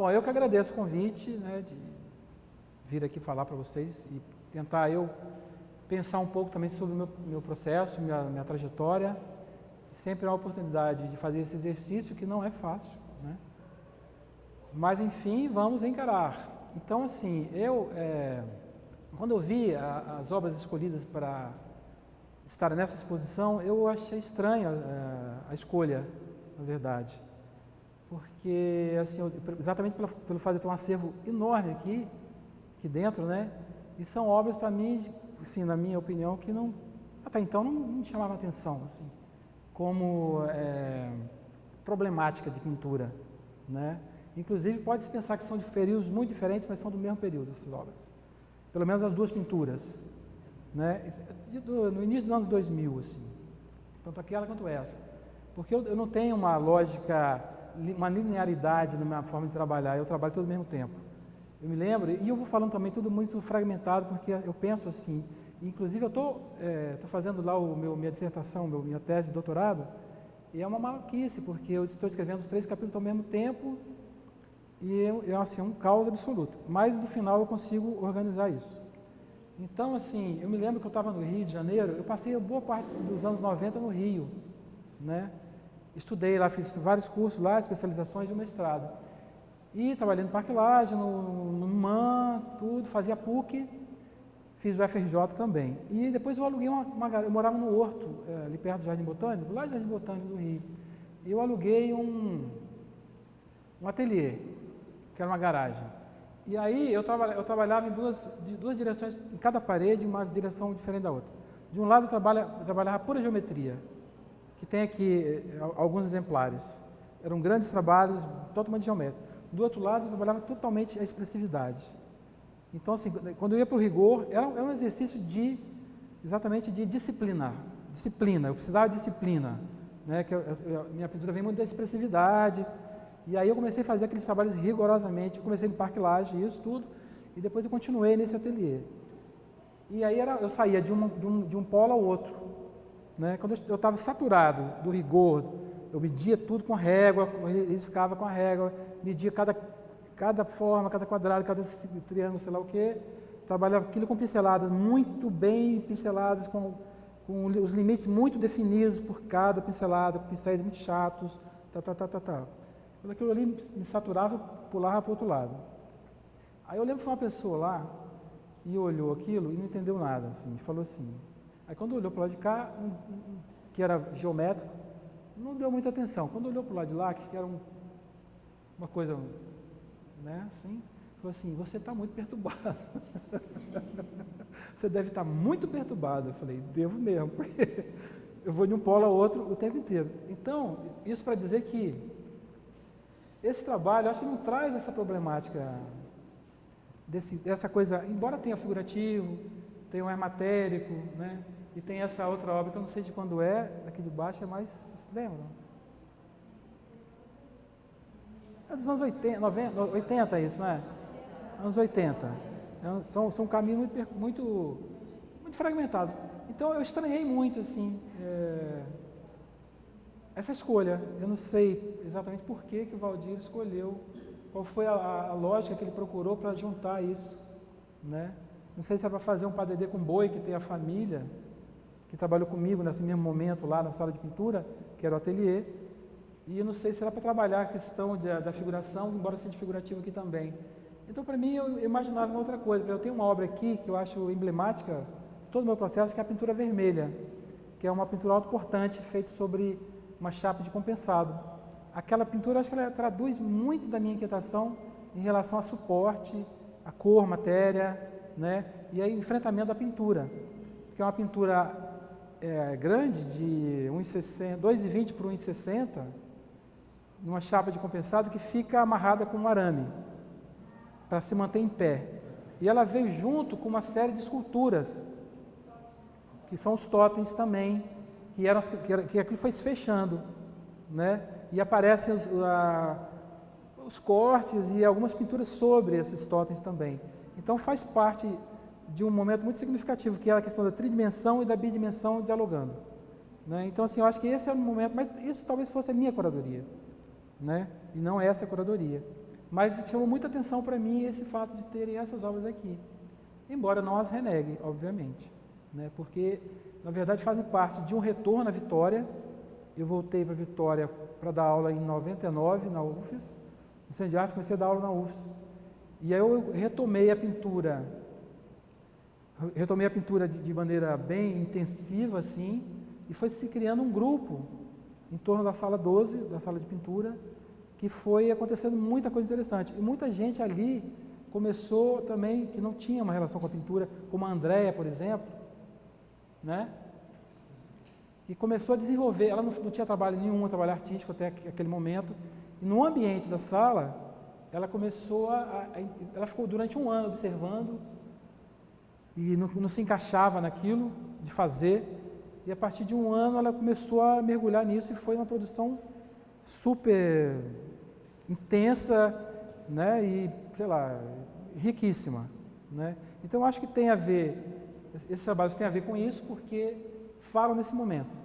Bom, eu que agradeço o convite, né, de vir aqui falar para vocês e tentar eu pensar um pouco também sobre o meu processo, minha trajetória. Sempre é uma oportunidade de fazer esse exercício que não é fácil, né? Mas, enfim, vamos encarar. Então, assim, quando eu vi as obras escolhidas para estar nessa exposição, eu achei estranha a escolha, na verdade. Porque, assim, exatamente pelo fato de ter um acervo enorme aqui dentro, né? E são obras, para mim, assim, na minha opinião, que não, até então não me chamavam atenção, assim, como problemática de pintura, né? Inclusive, pode-se pensar que são de períodos muito diferentes, mas são do mesmo período, essas obras. Pelo menos as duas pinturas, né? No início dos anos 2000, assim, tanto aquela quanto essa. Porque eu não tenho uma lógica, uma linearidade na minha forma de trabalhar, eu trabalho todo ao mesmo tempo. Eu me lembro, e eu vou falando também tudo muito fragmentado, porque eu penso assim, inclusive eu estou fazendo lá minha dissertação, minha tese de doutorado, e é uma maluquice, porque eu estou escrevendo os 3 capítulos ao mesmo tempo, e assim, é um caos absoluto. Mas no final eu consigo organizar isso. Então, assim, eu me lembro que eu estava no Rio de Janeiro, eu passei boa parte dos anos 90 no Rio, né? Estudei lá, fiz vários cursos lá, especializações e um mestrado. E trabalhei no Parque Lage, no MAN, tudo, fazia PUC, fiz o FRJ também. E depois eu aluguei eu morava no Horto, ali perto do Jardim Botânico, lá do Jardim Botânico do Rio. E eu aluguei um ateliê, que era uma garagem. E aí eu trabalhava em duas direções, em cada parede, uma direção diferente da outra. De um lado eu trabalhava pura geometria, que tem aqui alguns exemplares. Eram grandes trabalhos, totalmente geométricos. Do outro lado eu trabalhava totalmente a expressividade. Então, assim, quando eu ia para o rigor, era um exercício exatamente de disciplina. Eu precisava de disciplina, né? Minha pintura vem muito da expressividade. E aí eu comecei a fazer aqueles trabalhos rigorosamente. Eu comecei no Parque Lage, isso tudo, e depois eu continuei nesse ateliê. E aí eu saía de um polo ao outro, né? Quando eu estava saturado do rigor, eu media tudo com régua, riscava com a régua, media cada forma, cada quadrado, cada triângulo, sei lá o quê. Trabalhava aquilo com pinceladas muito bem pinceladas, com os limites muito definidos por cada pincelada, com pincéis muito chatos, Quando aquilo ali me saturava, pulava para o outro lado. Aí eu lembro que foi uma pessoa lá e olhou aquilo e não entendeu nada, assim, falou assim. Aí quando olhou para o lado de cá, que era geométrico, não deu muita atenção. Quando olhou para o lado de lá, que era uma coisa, né, assim, falou assim, você está muito perturbado. Você deve estar muito perturbado. Eu falei, devo mesmo, porque eu vou de um polo ao outro o tempo inteiro. Então, isso para dizer que esse trabalho, acho que não traz essa problemática, dessa coisa, embora tenha figurativo, tenha um hermatérico, né? E tem essa outra obra que eu não sei de quando aqui de baixo é mais, vocês lembram? É dos anos 80, 90, 80 isso, não é? Anos 80. São um caminho muito fragmentado. Então eu estranhei muito, assim, essa escolha. Eu não sei exatamente por que o Valdir escolheu, qual foi a lógica que ele procurou para juntar isso, né? Não sei se é para fazer um padedê com boi, que tem a família, que trabalhou comigo nesse mesmo momento lá na sala de pintura, que era o ateliê, e eu não sei se era para trabalhar a questão da figuração, embora seja figurativo aqui também. Então, para mim, eu imaginava uma outra coisa. Eu tenho uma obra aqui que eu acho emblemática de todo o meu processo, que é a pintura vermelha, que é uma pintura autoportante feita sobre uma chapa de compensado. Aquela pintura, acho que ela traduz muito da minha inquietação em relação a suporte, a cor, matéria, né? E aí enfrentamento da pintura, que é uma pintura grande, de 2,20 por 1,60, numa chapa de compensado que fica amarrada com um arame, para se manter em pé. E ela veio junto com uma série de esculturas, que são os totens também, que aquilo foi se fechando, né? E aparecem os cortes e algumas pinturas sobre esses totens também. Então faz parte de um momento muito significativo, que é a questão da tridimensão e da bidimensão dialogando, né? Então, assim, eu acho que esse é o momento, mas isso talvez fosse a minha curadoria, né? E não essa curadoria. Mas chamou muita atenção para mim esse fato de terem essas obras aqui. Embora não as renegue, obviamente, né? Porque, na verdade, fazem parte de um retorno à Vitória. Eu voltei para Vitória para dar aula em 99 na UFES, no Centro de Arte, comecei a dar aula na UFES. E aí eu retomei a pintura de maneira bem intensiva, assim, e foi se criando um grupo em torno da sala 12, da sala de pintura, que foi acontecendo muita coisa interessante. E muita gente ali começou também, que não tinha uma relação com a pintura, como a Andréia, por exemplo, né? Que começou a desenvolver, ela não tinha trabalho nenhum, trabalho artístico até aquele momento, e no ambiente da sala, ela começou ela ficou durante um ano observando, e não se encaixava naquilo de fazer, e a partir de um ano ela começou a mergulhar nisso e foi uma produção super intensa, né, e, sei lá, riquíssima, né? Então eu acho que tem a ver, esse trabalho tem a ver com isso, porque falam nesse momento,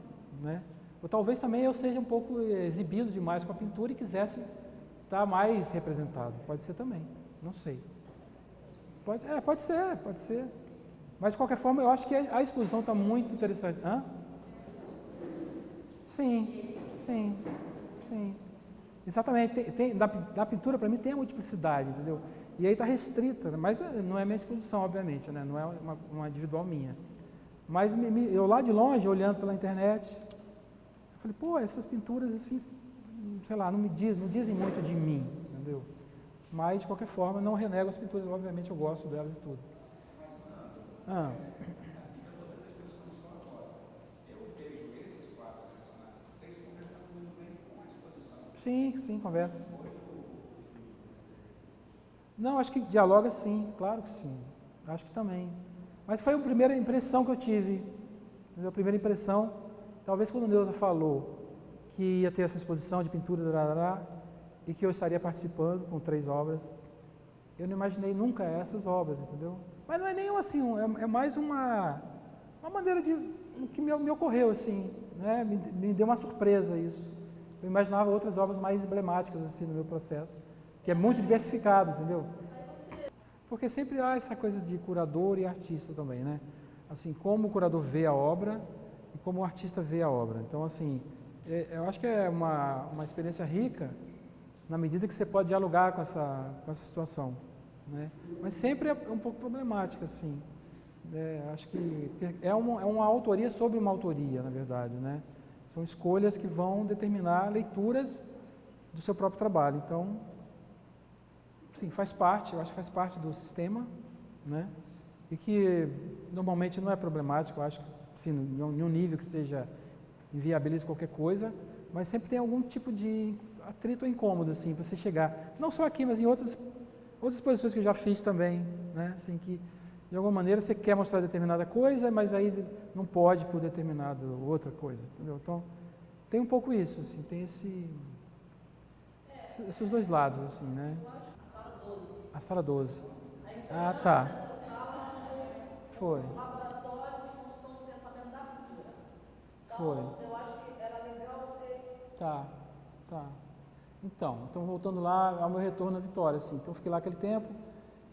né? Ou talvez também eu seja um pouco exibido demais com a pintura e quisesse estar mais representado, pode ser também, não sei. Pode ser. Mas de qualquer forma eu acho que a exposição está muito interessante. Hã? Sim. Exatamente, da pintura para mim tem a multiplicidade, entendeu? E aí está restrita, mas não é minha exposição, obviamente, né? Não é uma individual minha. Mas eu lá de longe, olhando pela internet, eu falei, pô, essas pinturas assim, sei lá, não dizem muito de mim, entendeu? Mas de qualquer forma, não renego as pinturas, obviamente eu gosto delas e tudo. Ah. Sim, conversa. Não, acho que dialoga sim, claro que sim. Acho que também. Mas foi a primeira impressão que eu tive. A primeira impressão, talvez quando o Neuza falou que ia ter essa exposição de pintura e que eu estaria participando com 3 obras, eu não imaginei nunca essas obras, entendeu? Mas não é nem assim, é mais uma maneira que me ocorreu, assim, né? Me deu uma surpresa isso. Eu imaginava outras obras mais emblemáticas assim no meu processo, que é muito diversificado, entendeu? Porque sempre há essa coisa de curador e artista também, né? Assim, como o curador vê a obra e como o artista vê a obra. Então, assim, eu acho que é uma experiência rica na medida que você pode dialogar com essa situação, né? Mas sempre é um pouco problemática, assim. Acho que é uma autoria sobre uma autoria, na verdade, né? São escolhas que vão determinar leituras do seu próprio trabalho. Então, sim, faz parte, eu acho que faz parte do sistema, né? E que normalmente não é problemático, eu acho que, sim, em um nível que seja inviabilize qualquer coisa, mas sempre tem algum tipo de atrito ou incômodo, assim, para você chegar, não só aqui, mas em outras exposições que eu já fiz também, né? Assim, que de alguma maneira você quer mostrar determinada coisa, mas aí não pode por determinada outra coisa, entendeu? Então, tem um pouco isso, assim, tem esses dois lados, assim, né? A sala 12. Ah, tá. Foi. Laboratório de construção do pensamento da pintura. Foi. Eu acho que era legal você... Tá. Então voltando lá ao meu retorno à Vitória, assim. Então, fiquei lá aquele tempo.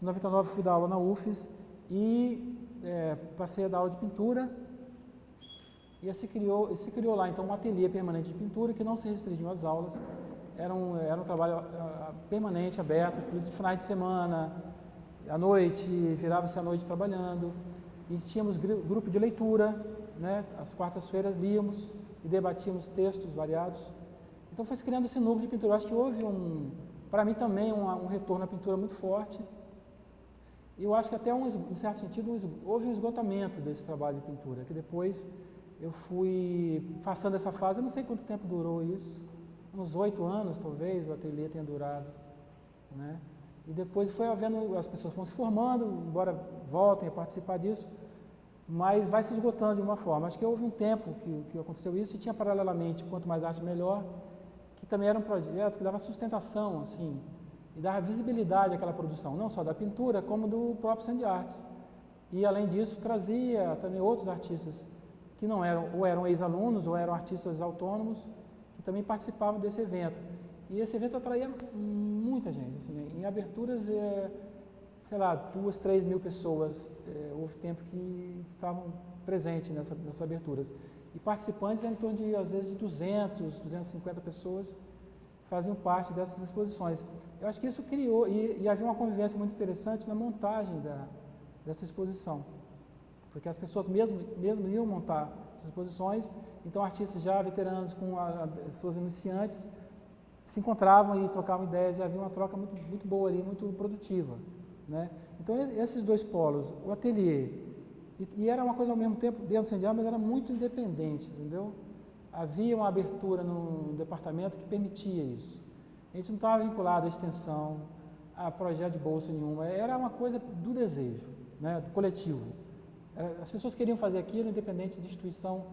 Em 99 fui dar aula na UFES e passei a dar aula de pintura. E se criou lá, então, um ateliê permanente de pintura que não se restringiu às aulas. Era um trabalho permanente, aberto, inclusive finais de semana, à noite, virava-se à noite trabalhando. E tínhamos grupo de leitura, né? Às quartas-feiras líamos e debatíamos textos variados. Então foi se criando esse núcleo de pintura. Eu acho que houve para mim também, um retorno à pintura muito forte. E eu acho que até, em certo sentido, houve um esgotamento desse trabalho de pintura, que depois eu fui passando essa fase, eu não sei quanto tempo durou isso, uns 8 anos talvez, o ateliê tenha durado, né? E depois foi havendo, as pessoas vão se formando, embora voltem a participar disso, mas vai se esgotando de uma forma. Acho que houve um tempo que aconteceu isso e tinha paralelamente, quanto mais arte melhor, que também era um projeto que dava sustentação, assim, e dava visibilidade àquela produção, não só da pintura, como do próprio Centro de Artes. E além disso, trazia também outros artistas que não eram, ou eram ex-alunos, ou eram artistas autônomos, que também participavam desse evento. E esse evento atraía muita gente. Assim, em aberturas, sei lá, 2, 3 mil pessoas, houve tempo que estavam presentes nessas aberturas. E participantes em torno de, às vezes, de 200, 250 pessoas faziam parte dessas exposições. Eu acho que isso criou, e havia uma convivência muito interessante na montagem dessa exposição, porque as pessoas mesmo iam montar essas exposições, então artistas já veteranos com pessoas iniciantes se encontravam e trocavam ideias, e havia uma troca muito, muito boa ali, muito produtiva, né? Então esses dois polos, o ateliê, e era uma coisa ao mesmo tempo dentro do CNDA, mas era muito independente, entendeu? Havia uma abertura no departamento que permitia isso. A gente não estava vinculado à extensão, a projeto de bolsa nenhuma, era uma coisa do desejo, né, do coletivo. As pessoas queriam fazer aquilo, independente de instituição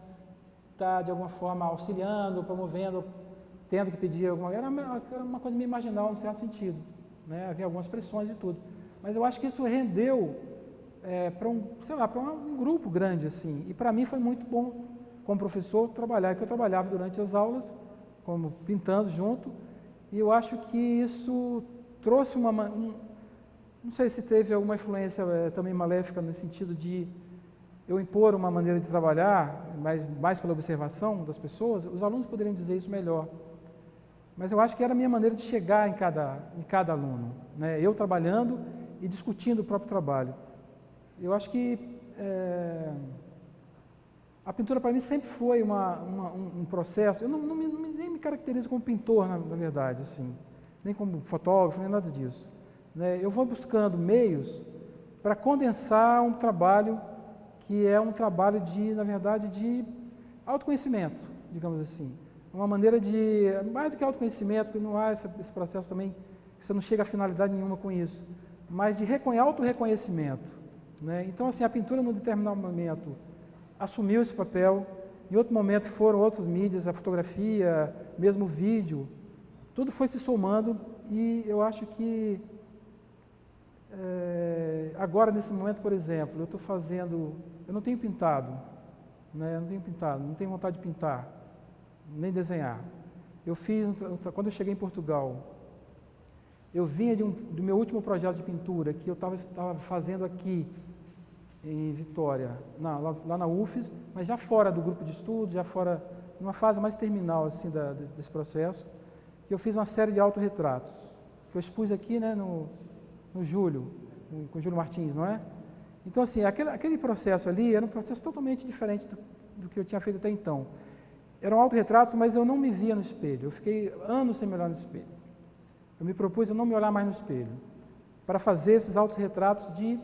estar, de alguma forma, auxiliando, promovendo, tendo que pedir alguma coisa. Era uma coisa meio marginal, em certo sentido, né? Havia algumas pressões e tudo. Mas eu acho que isso rendeu para um grupo grande, assim. E para mim foi muito bom, como professor, trabalhar, que eu trabalhava durante as aulas, como pintando junto, e eu acho que isso trouxe não sei se teve alguma influência também maléfica no sentido de eu impor uma maneira de trabalhar, mas mais pela observação das pessoas. Os alunos poderiam dizer isso melhor, mas eu acho que era a minha maneira de chegar em cada aluno, né? Eu trabalhando e discutindo o próprio trabalho. Eu acho que a pintura para mim sempre foi um processo. Eu nem me caracterizo como pintor, na verdade, assim, nem como fotógrafo, nem nada disso, né? Eu vou buscando meios para condensar um trabalho que é um trabalho na verdade, de autoconhecimento, digamos assim. Uma maneira de, mais do que autoconhecimento, porque não há esse processo também, você não chega a finalidade nenhuma com isso, mas de autorreconhecimento, né? Então, assim, a pintura, num determinado momento, assumiu esse papel, em outro momento foram outras mídias, a fotografia, mesmo o vídeo, tudo foi se somando, e eu acho que agora, nesse momento, por exemplo, eu não tenho pintado, né? Não tenho vontade de pintar, nem desenhar. Eu fiz, quando eu cheguei em Portugal, eu vinha do meu último projeto de pintura, que eu estava fazendo aqui, em Vitória, lá na UFES, mas já fora do grupo de estudos, já fora, numa fase mais terminal assim, desse processo, que eu fiz uma série de autorretratos, que eu expus aqui, né, no Júlio, com o Júlio Martins, não é? Então, assim, aquele processo ali era um processo totalmente diferente do que eu tinha feito até então. Eram autorretratos, mas eu não me via no espelho, eu fiquei anos sem me olhar no espelho. Eu me propus a não me olhar mais no espelho, para fazer esses autorretratos de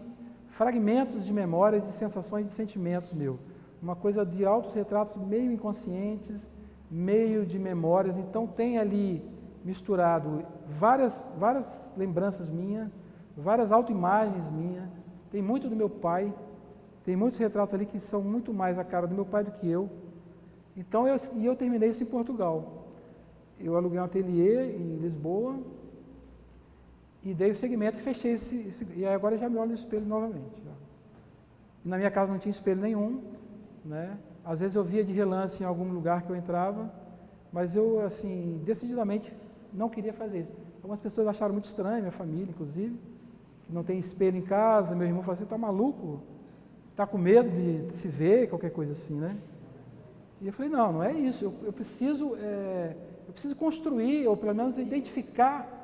fragmentos de memórias, de sensações, de sentimentos meu. Uma coisa de autorretratos meio inconscientes, meio de memórias. Então tem ali misturado várias lembranças minhas, várias autoimagens minhas. Tem muito do meu pai, tem muitos retratos ali que são muito mais a cara do meu pai do que eu. Então eu terminei isso em Portugal. Eu aluguei um ateliê em Lisboa, e dei o segmento e fechei e agora eu já me olho no espelho novamente. Já. E na minha casa não tinha espelho nenhum, né? Às vezes eu via de relance em algum lugar que eu entrava, mas eu, assim, decididamente não queria fazer isso. Algumas pessoas acharam muito estranho, minha família, inclusive, que não tem espelho em casa. Meu irmão falou assim, tá maluco? Tá com medo de se ver, qualquer coisa assim, né? E eu falei, não é isso, eu preciso construir, ou pelo menos identificar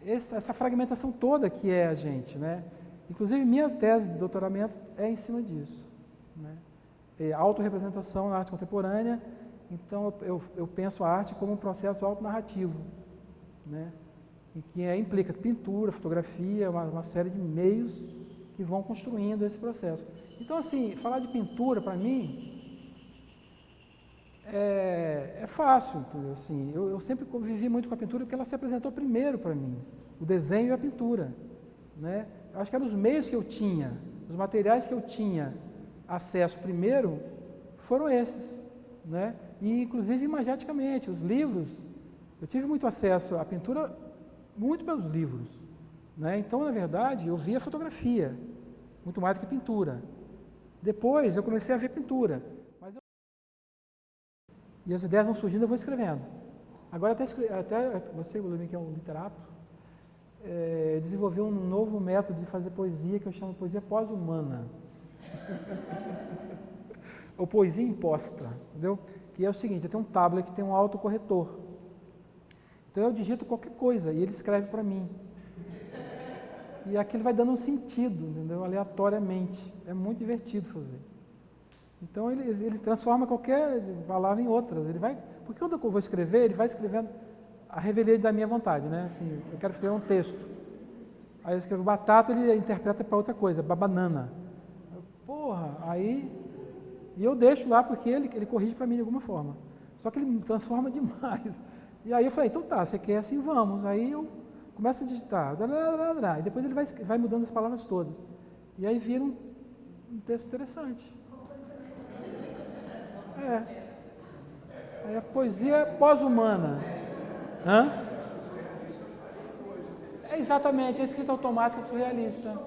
essa fragmentação toda que é a gente, né? Inclusive, minha tese de doutoramento é em cima disso, né? É autorrepresentação na arte contemporânea. Então, eu penso a arte como um processo autonarrativo, né? E que implica pintura, fotografia, uma série de meios que vão construindo esse processo. Então, assim, falar de pintura, para mim, é fácil, entendeu? Assim, eu sempre convivi muito com a pintura porque ela se apresentou primeiro para mim, o desenho e a pintura, né? Eu acho que eram os meios que eu tinha, os materiais que eu tinha acesso primeiro foram esses, né? E inclusive imageticamente, os livros, eu tive muito acesso à pintura muito pelos livros, né? Então, na verdade, eu via fotografia, muito mais do que pintura. Depois eu comecei a ver pintura. E as ideias vão surgindo, eu vou escrevendo. Agora até você, Guilherme, que é um literato, desenvolvi um novo método de fazer poesia que eu chamo de poesia pós-humana. Ou poesia imposta, entendeu? Que é o seguinte, eu tenho um tablet que tem um autocorretor. Então eu digito qualquer coisa e ele escreve para mim. E aquilo vai dando um sentido, entendeu? Aleatoriamente. É muito divertido fazer. Então ele transforma qualquer palavra em outras. Porque quando eu vou escrever, ele vai escrevendo a revelia da minha vontade, né? Assim, eu quero escrever um texto. Aí eu escrevo batata, ele interpreta para outra coisa, banana. Porra, aí... E eu deixo lá porque ele corrige para mim de alguma forma. Só que ele me transforma demais. E aí eu falei, então tá, você quer assim, vamos. Aí eu começo a digitar, e depois ele vai mudando as palavras todas. E aí vira um texto interessante. Aí a poesia pós-humana. Hã? Exatamente, a escrita automática surrealista.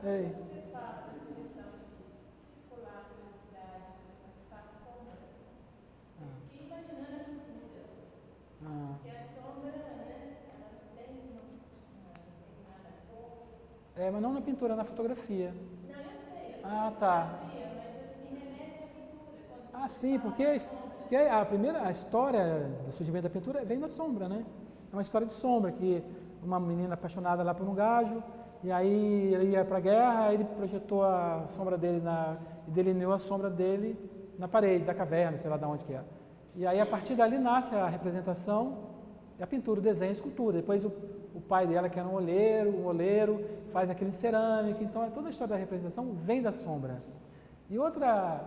Você fala dessa questão de circular pela cidade, faz sombra. Fiquei imaginando essa figura. Que a sombra, né, ela não tem nada cor. Mas não na pintura, na fotografia. Não, eu sei. Tá. Mas me remete à pintura. Sim, porque a história do surgimento da pintura vem da sombra, né? É uma história de sombra, que uma menina apaixonada lá por um gajo, e aí ele ia para a guerra, aí ele projetou a sombra dele e delineou a sombra dele na parede da caverna, sei lá de onde que era. E aí a partir dali nasce a representação, a pintura, o desenho, a escultura. Depois o pai dela, que era um oleiro, faz aquilo em cerâmica. Então toda a história da representação vem da sombra. E outra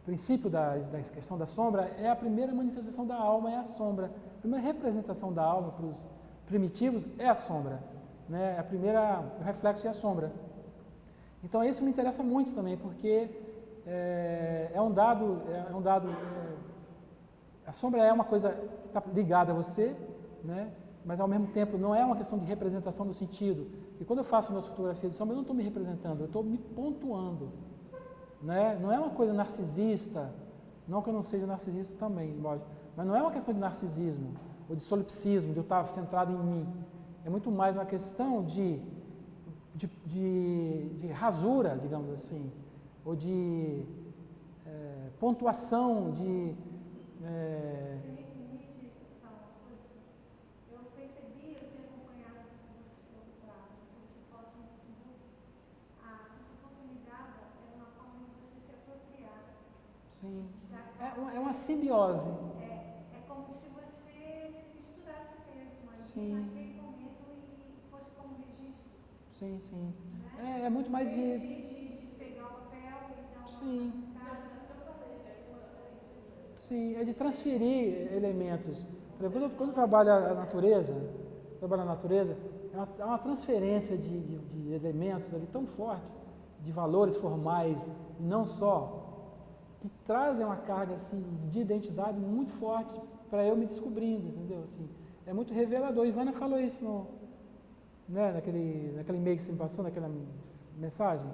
princípio da questão da sombra é a primeira manifestação da alma, é a sombra. A primeira representação da alma para os primitivos é a sombra, né? O reflexo é a sombra. Então isso me interessa muito também, porque a sombra é uma coisa que está ligada a você, né? Mas ao mesmo tempo não é uma questão de representação do sentido. E quando eu faço minhas fotografias de sombra, eu não estou me representando, eu estou me pontuando. Né? Não é uma coisa narcisista, não que eu não seja narcisista também, lógico, mas não é uma questão de narcisismo ou de solipsismo, de eu estar centrado em mim. É muito mais uma questão de rasura, digamos assim, ou de pontuação, de... Eu percebi, eu tenho acompanhado você posta no Facebook, a sensação que me dava era uma forma de você se apropriar. Sim, é uma simbiose. É como se você se misturasse mesmo ali Sim. naquele momento e fosse como registro. Sim, sim. Né? É muito mais de pegar o papel e dar uma Sim. escada. Sim, é de transferir elementos. Por exemplo, quando trabalha a natureza, é uma transferência de elementos ali tão fortes, de valores formais, e não só, que trazem uma carga assim, de identidade muito forte para eu me descobrindo, entendeu? Assim, é muito revelador. Ivana falou isso naquele e-mail que você me passou, naquela mensagem,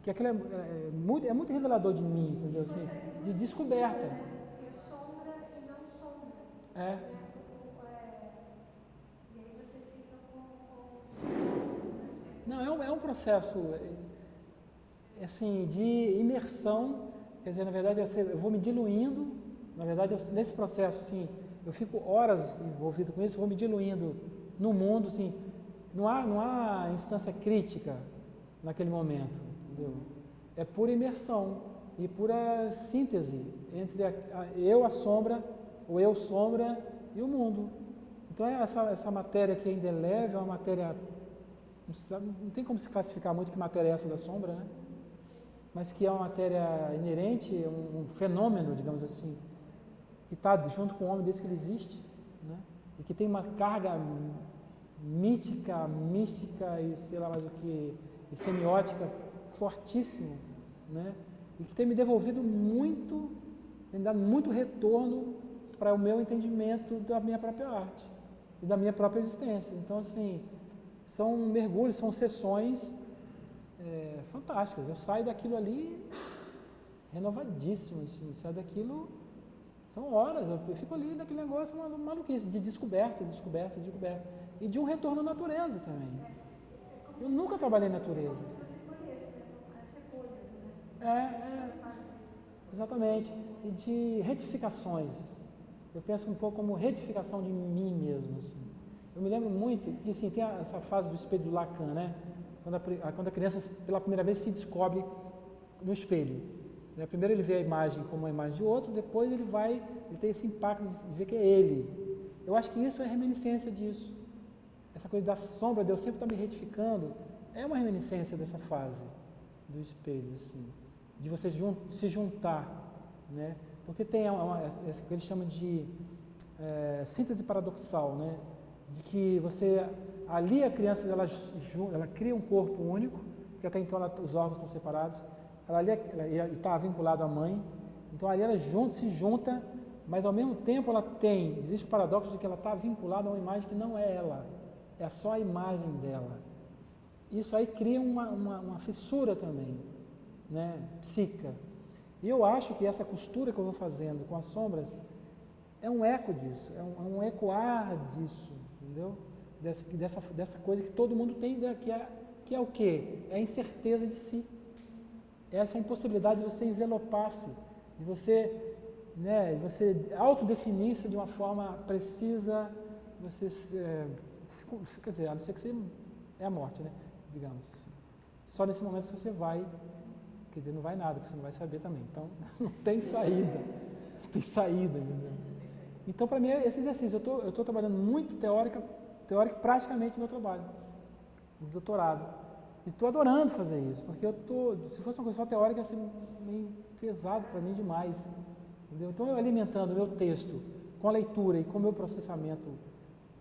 que aquilo é muito revelador de mim, entendeu? Assim, de descoberta. É sombra e não sombra. E aí você fica com... Não, é um processo assim, de imersão, quer dizer, na verdade, eu vou me diluindo, na verdade, nesse processo, assim, eu fico horas envolvido com isso, vou me diluindo no mundo, assim, não há instância crítica naquele momento, entendeu? É pura imersão e pura síntese entre a sombra, o eu sombra e o mundo. Então essa matéria que ainda é leve, é uma matéria, não tem como se classificar muito que matéria é essa da sombra, né? Mas que é uma matéria inerente, um fenômeno, digamos assim, que está junto com o homem desde que ele existe, né? E que tem uma carga mítica, mística e sei lá mais o que, e semiótica fortíssima, né? E que tem me devolvido muito, tem dado muito retorno para o meu entendimento da minha própria arte e da minha própria existência. Então, assim, são mergulhos, são sessões fantásticas. Eu saio daquilo ali renovadíssimo, assim, saio daquilo, São horas, eu fico ali naquele negócio, uma maluquice, de descobertas. E de um retorno à natureza também. Eu nunca trabalhei em natureza. Exatamente. E de retificações. Eu penso um pouco como retificação de mim mesmo, assim. Eu me lembro muito que, assim, tem essa fase do espelho do Lacan, né? Quando a criança, pela primeira vez, se descobre no espelho. Né? Primeiro ele vê a imagem como uma imagem de outro, depois ele tem esse impacto de ver que é ele. Eu acho que isso é reminiscência disso. Essa coisa da sombra, de eu sempre estar me retificando, é uma reminiscência dessa fase do espelho, assim. De você se juntar, né? Porque tem essa que eles chamam de síntese paradoxal, né? De que ali a criança, ela cria um corpo único, porque até então os órgãos estão separados, ela está vinculada à mãe, então ali ela se junta, mas ao mesmo tempo existe o paradoxo de que ela está vinculada a uma imagem que não é ela, é só a imagem dela. Isso aí cria uma fissura também, né, psíquica. E eu acho que essa costura que eu vou fazendo com as sombras é um eco disso, é um ecoar disso, entendeu? Dessa coisa que todo mundo tem, que é o quê? É a incerteza de si. Essa impossibilidade de você envelopar-se, de você autodefinir-se de uma forma precisa, quer dizer, a não ser que você é a morte, né? Digamos assim. Só nesse momento que você vai, quer dizer, não vai nada, porque você não vai saber também. Então, não tem saída. Não tem saída, entendeu? Então, para mim, esse exercício, eu estou trabalhando muito teórico praticamente no meu trabalho, no doutorado. E estou adorando fazer isso, porque se fosse uma coisa só teórica, ia ser meio pesado para mim demais. Entendeu? Então, eu alimentando o meu texto com a leitura e com o meu processamento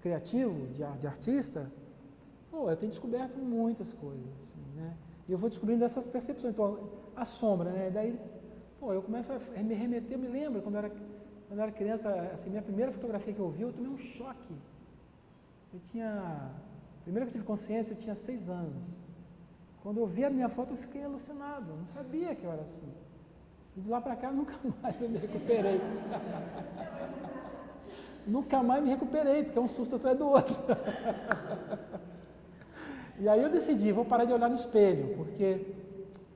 criativo de artista, eu tenho descoberto muitas coisas, assim, né? E eu vou descobrindo essas percepções. Então, a sombra, né? Daí, eu começo a me remeter, eu me lembro, quando eu era criança, assim, minha primeira fotografia que eu vi, eu tomei um choque. Primeiro que eu tive consciência, eu tinha 6 anos. Quando eu vi a minha foto, eu fiquei alucinado, eu não sabia que eu era assim. E de lá para cá, nunca mais eu me recuperei. Nunca mais me recuperei, porque é um susto atrás do outro. E aí eu decidi, vou parar de olhar no espelho, porque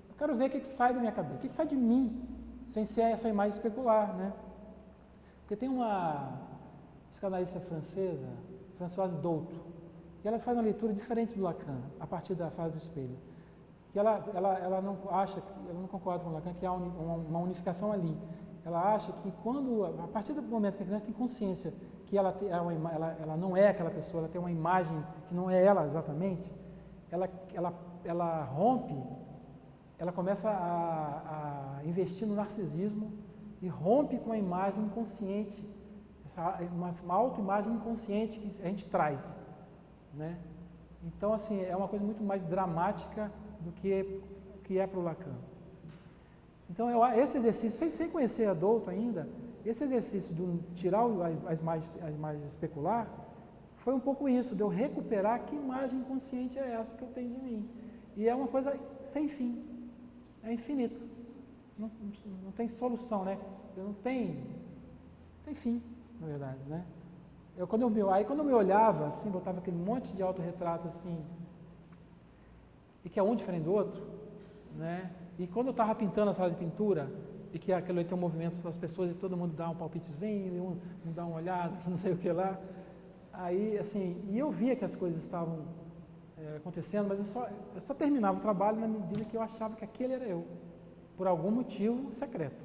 eu quero ver o que sai da minha cabeça, o que sai de mim, sem ser essa imagem especular, né? Porque tem uma psicanalista francesa, Françoise Douto, que ela faz uma leitura diferente do Lacan, a partir da fase do espelho. Que ela não concorda com o Lacan que há uma unificação ali. Ela acha que a partir do momento que a criança tem consciência que ela não é aquela pessoa, ela tem uma imagem que não é ela exatamente, ela rompe, ela começa a investir no narcisismo e rompe com a imagem inconsciente, uma autoimagem inconsciente que a gente traz, né? Então, assim, é uma coisa muito mais dramática do que é para o Lacan. Assim. Então, esse exercício, sem conhecer a Douto ainda, esse exercício de tirar a imagem especular, foi um pouco isso, de eu recuperar que imagem inconsciente é essa que eu tenho de mim. E é uma coisa sem fim, é infinito. Não tem solução, né? Não tem fim, na verdade, né? Quando eu me olhava, assim, botava aquele monte de autorretrato, assim, e que é um diferente do outro, né? E quando eu estava pintando a sala de pintura, e que aquilo aí tem um movimento das pessoas e todo mundo dá um palpitezinho, um dá uma olhada, não sei o que lá, aí, assim, e eu via que as coisas estavam acontecendo, mas eu só terminava o trabalho na medida que eu achava que aquele era eu, por algum motivo secreto,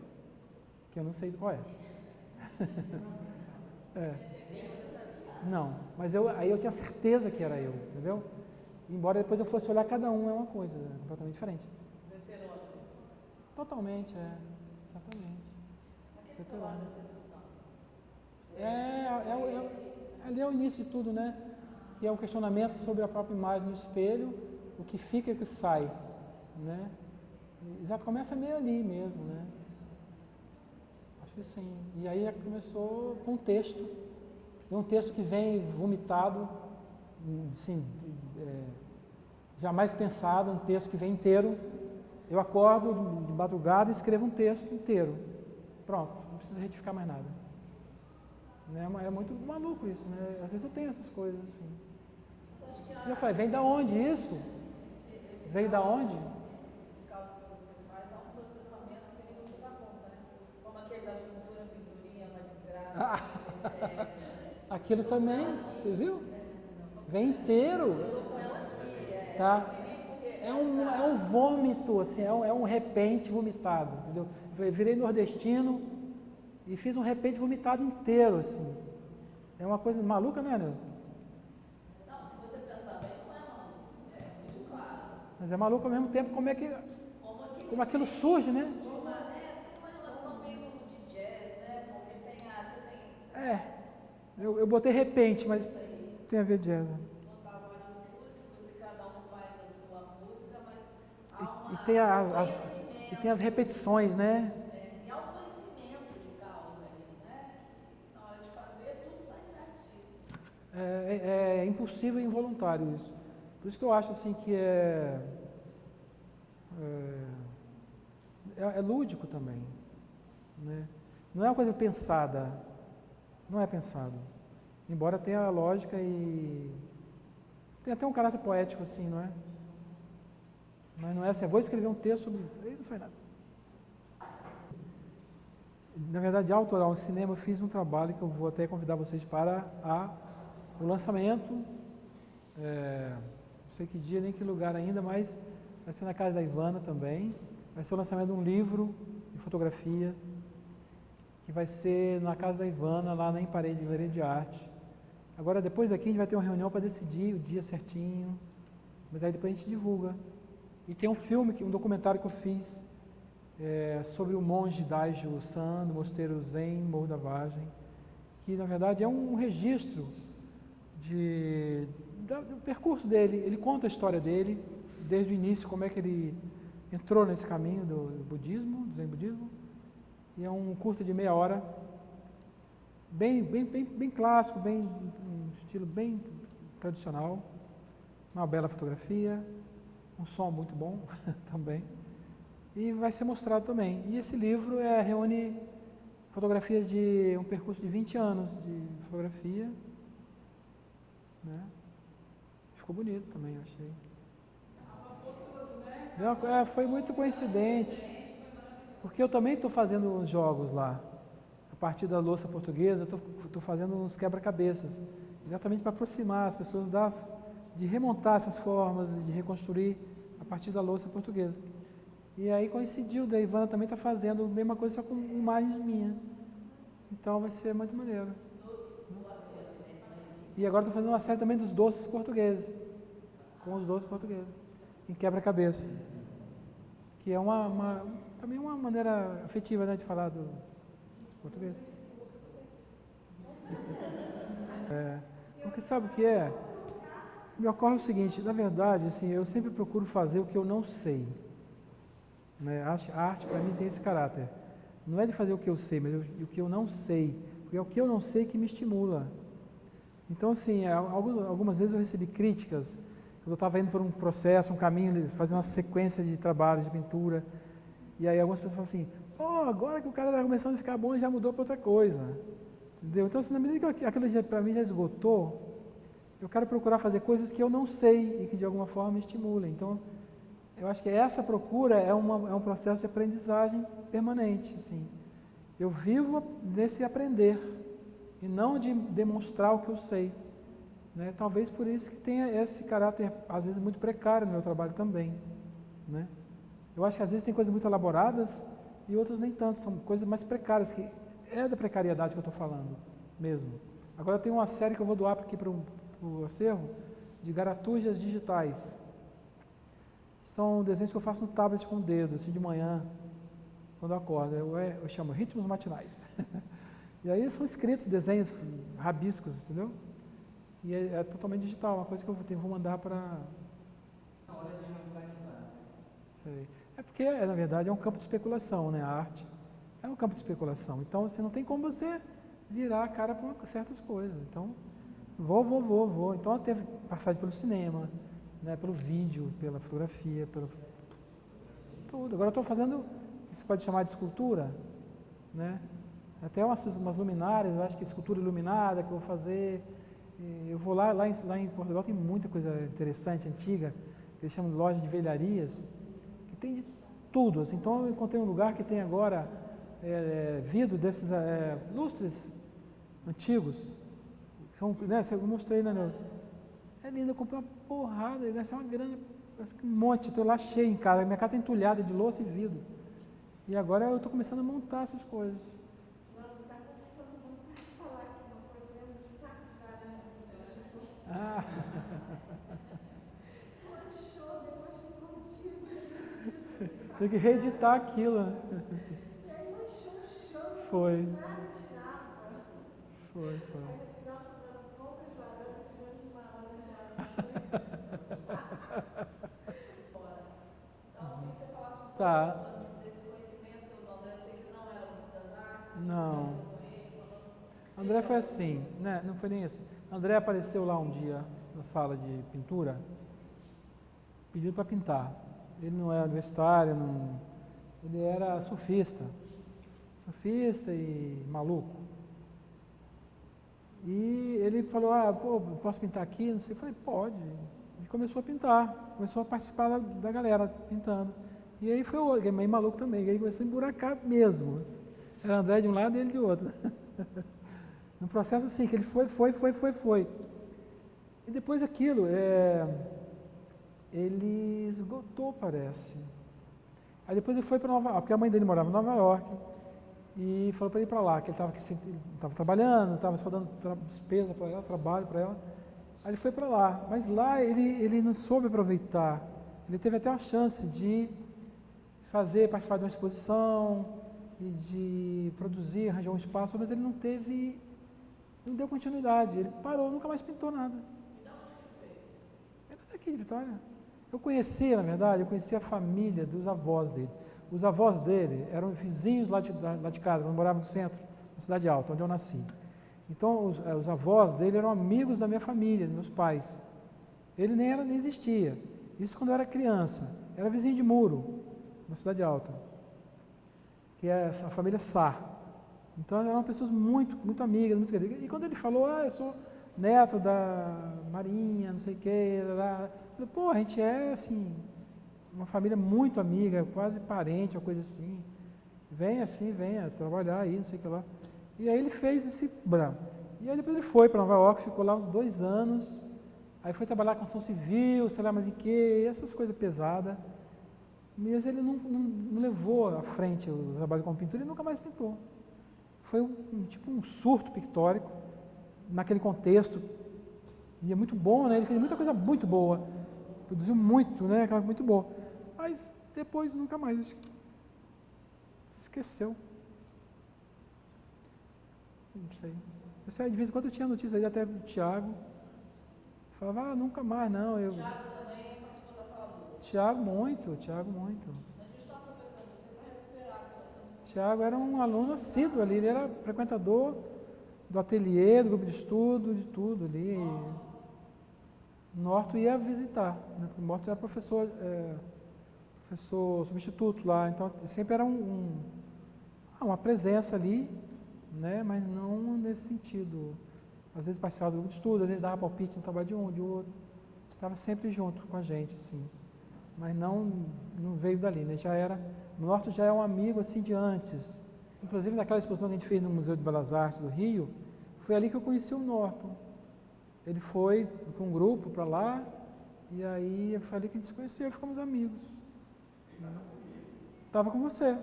que eu não sei qual é. Não, mas aí eu tinha certeza que era eu, entendeu? Embora depois eu fosse olhar cada um, é uma coisa completamente diferente. Totalmente, exatamente. Ali é o início de tudo, né? Que é o questionamento sobre a própria imagem no espelho, o que fica e o que sai, né? Exato, começa meio ali mesmo, né? Acho que sim. E aí começou com um texto que vem vomitado, assim, jamais pensado, um texto que vem inteiro. Eu acordo de madrugada e escrevo um texto inteiro. Pronto, não preciso retificar mais nada. Né? É muito maluco isso, né? Às vezes eu tenho essas coisas assim. E eu falei, vem da onde isso? Veio da onde? Esse cálculo que você faz é um processamento que nem você dá conta, né? Como aquele da pinturinha, uma desgraça, Aquilo também, você viu? Vem inteiro. Tá? É um vômito, assim, é um repente vomitado, entendeu? Eu virei nordestino e fiz um repente vomitado inteiro, assim. É uma coisa maluca, né, Neuza? Não, se você pensar bem, não é maluco. É muito claro. Mas é maluco ao mesmo tempo, como aquilo surge, né? Tem uma relação meio de jazz, né? Porque você tem. Eu botei repente, mas tem a ver de jazz. Botar vários músicos e cada um faz a sua música, mas há E tem as repetições, né? e há um conhecimento de causa ali, né? Na hora de fazer, tudo sai certíssimo. É impulsivo e involuntário isso. Por isso que eu acho assim que é lúdico também, né? Não é uma coisa pensada, não é pensado. Embora tenha lógica e tem até um caráter poético assim, não é? Mas não é assim, eu vou escrever um texto sobre isso, aí não sai nada. Na verdade, autoral no cinema, eu fiz um trabalho que eu vou até convidar vocês para o lançamento, não sei que dia nem que lugar ainda, mas vai ser na casa da Ivana também. Vai ser o lançamento de um livro de fotografias, que vai ser na casa da Ivana, lá na Em Parede, Galeria de Arte. Agora, depois daqui, a gente vai ter uma reunião para decidir o dia certinho, mas aí depois a gente divulga. E tem um filme, um documentário que eu fiz sobre o monge Daijo San, do Mosteiro Zen, Morro da Vargem, que na verdade é um registro do percurso dele. Ele conta a história dele, desde o início, como é que ele entrou nesse caminho do budismo, do Zen budismo, e é um curta de meia hora, bem clássico, um estilo bem tradicional, uma bela fotografia, um som muito bom também, e vai ser mostrado também. E esse livro reúne fotografias de um percurso de 20 anos de fotografia, né? Ficou bonito também, eu achei. Foi muito coincidente, porque eu também estou fazendo uns jogos lá, a partir da louça portuguesa, eu estou fazendo uns quebra-cabeças, exatamente para aproximar as pessoas de remontar essas formas, de reconstruir a partir da louça portuguesa. E aí coincidiu, da Ivana também está fazendo a mesma coisa, só com imagens minhas. Então vai ser muito maneiro. E agora estou fazendo uma série também dos doces portugueses, com os doces portugueses, em quebra-cabeça. Que é também uma maneira afetiva, né, de falar do português. Porque sabe o que é? Me ocorre o seguinte, na verdade, assim, eu sempre procuro fazer o que eu não sei. Né? A arte, para mim, tem esse caráter. Não é de fazer o que eu sei, mas o que eu não sei. Porque é o que eu não sei que me estimula. Então, assim, algumas vezes eu recebi críticas. Eu estava indo por um processo, um caminho, fazendo uma sequência de trabalhos de pintura. E aí algumas pessoas falam assim, agora que o cara está começando a ficar bom, ele já mudou para outra coisa. Entendeu? Então, assim, na medida que aquilo para mim já esgotou, eu quero procurar fazer coisas que eu não sei e que de alguma forma me estimulem. Então, eu acho que essa procura é um processo de aprendizagem permanente. Assim. Eu vivo nesse aprender e não de demonstrar o que eu sei. Né? Talvez por isso que tenha esse caráter, às vezes, muito precário no meu trabalho também. Né? Eu acho que às vezes tem coisas muito elaboradas e outras nem tanto, são coisas mais precárias, que é da precariedade que eu estou falando mesmo. Agora tem uma série que eu vou doar aqui para o acervo, de garatujas digitais. São desenhos que eu faço no tablet com o dedo, assim de manhã, quando eu acordo. Eu chamo ritmos matinais. E aí são escritos, desenhos rabiscos, entendeu? E é totalmente digital, uma coisa que eu vou mandar para... Na hora de organizar. Sei. É porque, na verdade, é um campo de especulação, né? A arte é um campo de especulação. Então, você não tem como você virar a cara para certas coisas. Então, vou. Então, teve passagem pelo cinema, né? Pelo vídeo, pela fotografia, pelo tudo. Agora eu estou fazendo, isso pode chamar de escultura, né? Até umas luminárias, eu acho que escultura iluminada que eu vou fazer. Eu vou lá em Portugal tem muita coisa interessante, antiga, que eles chamam de loja de velharias, que tem de tudo. Assim. Então eu encontrei um lugar que tem agora vidro desses lustres antigos. São, né, eu mostrei, né? É lindo, eu comprei uma porrada, eu gastei uma grana, um monte, estou lá cheio em casa, minha casa está entulhada de louça e vidro. E agora eu estou começando a montar essas coisas. Ah. Tem que reeditar aquilo. Né? Foi. Foi. Tá. Desse conhecimento seu do André, eu sei que não era muito das artes, Não. com ele. André foi assim, né? Não foi nem assim. André apareceu lá um dia na sala de pintura, pediu para pintar. Ele não é universitário, ele era surfista e maluco. E ele falou, pô, posso pintar aqui? Não sei. Eu falei, pode. E começou a pintar, começou a participar da galera pintando. E aí foi outro, que é meio maluco também, e aí começou a emburacar mesmo. Era André de um lado e ele de outro. Um processo assim, que ele foi. E depois aquilo, ele esgotou, parece. Aí depois ele foi para Nova York, porque a mãe dele morava em Nova York, e falou para ele ir para lá, que ele estava trabalhando, estava só dando despesa para ela, trabalho para ela. Aí ele foi para lá, mas lá ele não soube aproveitar. Ele teve até a chance de participar de uma exposição e de produzir, arranjar um espaço, mas ele não deu continuidade, ele parou, nunca mais pintou nada. Ele é daqui de Vitória. Eu conheci a família dos avós dele. Os avós dele eram vizinhos lá de casa, quando moravam no centro, na Cidade Alta, onde eu nasci. Então, os avós dele eram amigos da minha família, dos meus pais. Ele nem existia. Isso quando eu era criança. Era vizinho de muro, na Cidade Alta, que é a família Sá. Então, eram pessoas muito, muito amigas, muito queridas. E quando ele falou, eu sou neto da Marinha, não sei o quê, eu falei, pô, a gente é, assim, uma família muito amiga, quase parente, uma coisa assim. Venha trabalhar aí, não sei o que lá. E aí ele fez esse branco. E aí depois ele foi para Nova York, ficou lá uns 2 anos, aí foi trabalhar com construção civil, sei lá mais em que, essas coisas pesadas. Mas ele não levou à frente o trabalho com pintura e nunca mais pintou. Foi tipo um surto pictórico naquele contexto. E é muito bom, né? Ele fez muita coisa muito boa. Produziu muito, né? Aquela muito boa. Mas depois nunca mais esqueceu. Não sei. Eu sei, de vez em quando eu tinha notícia aí até do Tiago. Falava, nunca mais não. Tiago também participou da sala luz. Tiago muito. A gente está aproveitando você para recuperar aquela. Tiago era um aluno assíduo ali, ele era frequentador do ateliê, do grupo de estudo, de tudo ali. Norton ia visitar, né? Porque Norton era professor substituto lá, então sempre era uma presença ali, né? Mas não nesse sentido. Às vezes participava do grupo de estudo, às vezes dava palpite no trabalho de um, de outro. Estava sempre junto com a gente, assim. Mas não veio dali, né? O Norton já é um amigo assim de antes. Inclusive naquela exposição que a gente fez no Museu de Belas Artes do Rio, foi ali que eu conheci o Norton. Ele foi com um grupo para lá, e aí eu falei que a gente se conheceu e ficamos amigos. Estava com você.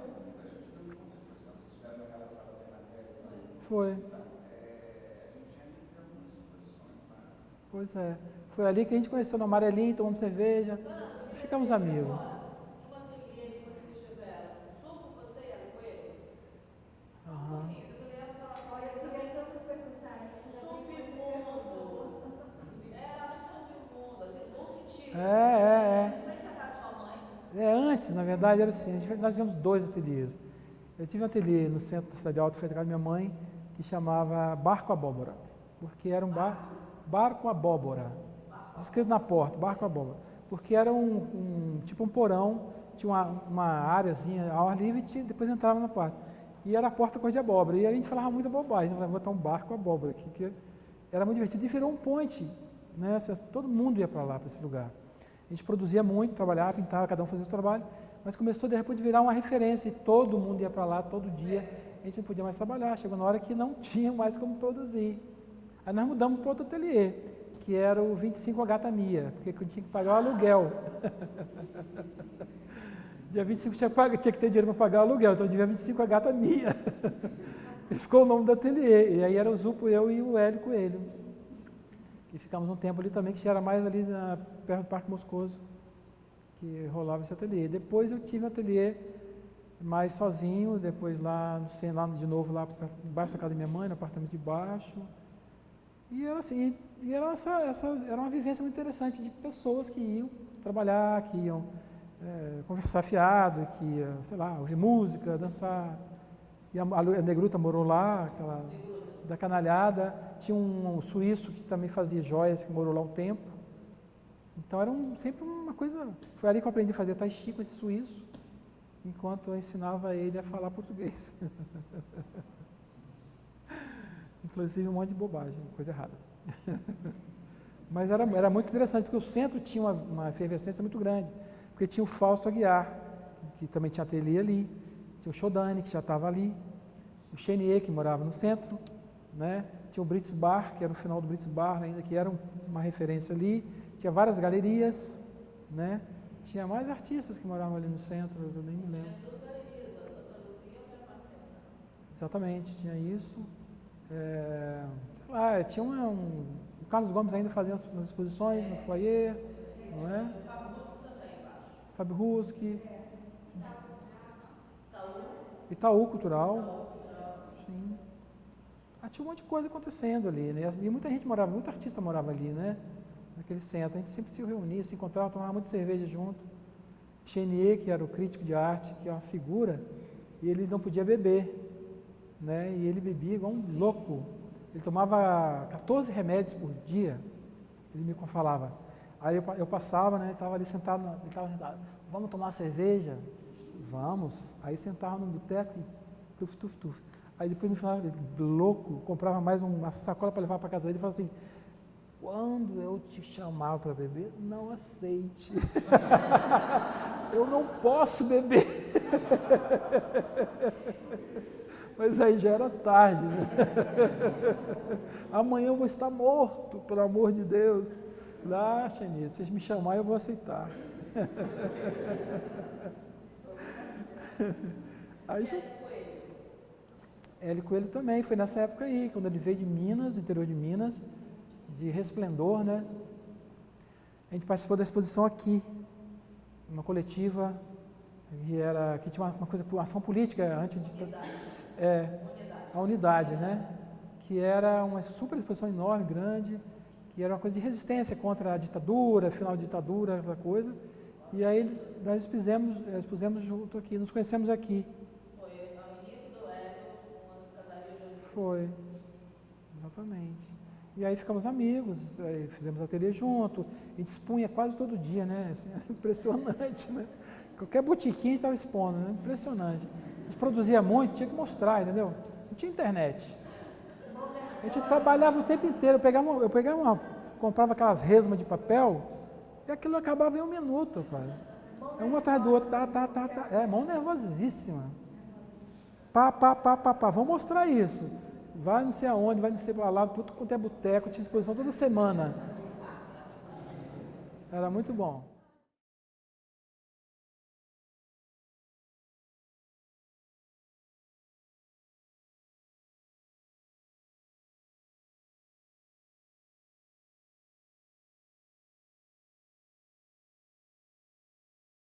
Foi. Pois é. Foi ali que a gente conheceu no Amarelinho, tomando cerveja. E ficamos amigos. No ateliê que vocês tiveram, supo você e era com ele? Aham. Eu lembro que ela olha também. Submundo. Era submundo, assim, no bom sentido. É. Frente à casa da sua mãe. Antes, na verdade, era assim, nós tivemos 2 ateliês. Eu tive um ateliê no centro da Cidade Alta, feito com a minha mãe, que chamava Barco Abóbora, porque era um barco abóbora, escrito na porta, Barco Abóbora, porque era tipo um porão, tinha uma areazinha ao ar livre e depois entrava na porta. e era a porta cor de abóbora. E a gente falava muita bobagem, falava, vou botar um barco abóbora aqui, que era muito divertido. E virou um point, né? Todo mundo ia para lá, para esse lugar. A gente produzia muito, trabalhava, pintava, cada um fazia o seu trabalho, mas começou de repente a virar uma referência e todo mundo ia para lá todo dia. A gente não podia mais trabalhar, chegou na hora que não tinha mais como produzir. Aí nós mudamos para outro ateliê, que era o 25H Tamiya, porque eu tinha que pagar o aluguel. Dia 25 tinha que ter dinheiro para pagar o aluguel, então devia 25H Tamiya. Ficou o nome do ateliê, e aí era o Zupo, eu e o Hélio Coelho. E ficamos um tempo ali também, que já era mais ali perto do Parque Moscoso, que rolava esse ateliê. Depois eu tive um ateliê mais sozinho, depois lá de novo, lá embaixo da casa da minha mãe, no apartamento de baixo. E era assim, era uma vivência muito interessante de pessoas que iam trabalhar, que iam conversar fiado, que iam, sei lá, ouvir música, dançar. E a Negruta morou lá, aquela da Canalhada. Tinha um suíço que também fazia joias, que morou lá um tempo. Então era sempre uma coisa... Foi ali que eu aprendi a fazer tai chi com esse suíço, enquanto eu ensinava ele a falar português. Inclusive um monte de bobagem, coisa errada. Mas era muito interessante, porque o centro tinha uma efervescência muito grande. Porque tinha o Fausto Aguiar, que também tinha ateliê ali, tinha o Shodani, que já estava ali, o Chenier, que morava no centro, né? Tinha o Brits Bar, que era o final do Brits Bar ainda, que era uma referência ali, tinha várias galerias, né? Tinha mais artistas que moravam ali no centro, eu nem me lembro. Tinha duas galerias, a Santa Luzia e a Farmacêutica. Exatamente, tinha isso. Sei lá, tinha o Carlos Gomes ainda fazia umas exposições no foyer, não é? O Fábio Rusco também, embaixo. Fábio Ruski. Itaú Cultural. Sim. Tinha um monte de coisa acontecendo ali, né? E muita gente morava, muita artista morava ali, né? Naquele centro. A gente sempre se reunia, se encontrava, tomava muita cerveja junto. Chenier, que era o crítico de arte, que é uma figura, e ele não podia beber, né? E ele bebia igual um louco. Ele tomava 14 remédios por dia, ele me falava. Aí eu passava, né? Estava ali sentado, vamos tomar uma cerveja? Vamos. Aí sentava no boteco e tuf, tuf, tuf. Aí depois no final, ele, louco, comprava mais uma sacola para levar para casa dele e falava assim, quando eu te chamar para beber, não aceite. Eu não posso beber. Mas aí já era tarde, né? Amanhã eu vou estar morto, pelo amor de Deus. Ah, Xenia, se vocês me chamarem, eu vou aceitar. Aí já... Hélio Coelho também, foi nessa época aí, quando ele veio de Minas, do interior de Minas, de Resplendor, né? A gente participou da exposição aqui, uma coletiva, que tinha uma coisa, uma ação política antes de... a unidade, né? Que era uma super exposição enorme, grande, que era uma coisa de resistência contra a ditadura, final de ditadura, aquela coisa. E aí nós expusemos junto aqui, nos conhecemos aqui. Foi ao início do Hélio, com as casarias de... Foi, exatamente. E aí ficamos amigos, aí fizemos ateliê junto, a gente expunha quase todo dia, né? Assim, era impressionante, né? Qualquer botiquinha estava expondo, né? Impressionante. A gente produzia muito, tinha que mostrar, entendeu? Não tinha internet. A gente trabalhava o tempo inteiro, comprava aquelas resmas de papel e aquilo acabava em 1 minuto, cara. Um atrás do outro, mão nervosíssima. Pá, vamos mostrar isso. Vai não sei aonde, vai não sei para lá, tudo quanto é boteco, tinha exposição toda semana. Era muito bom.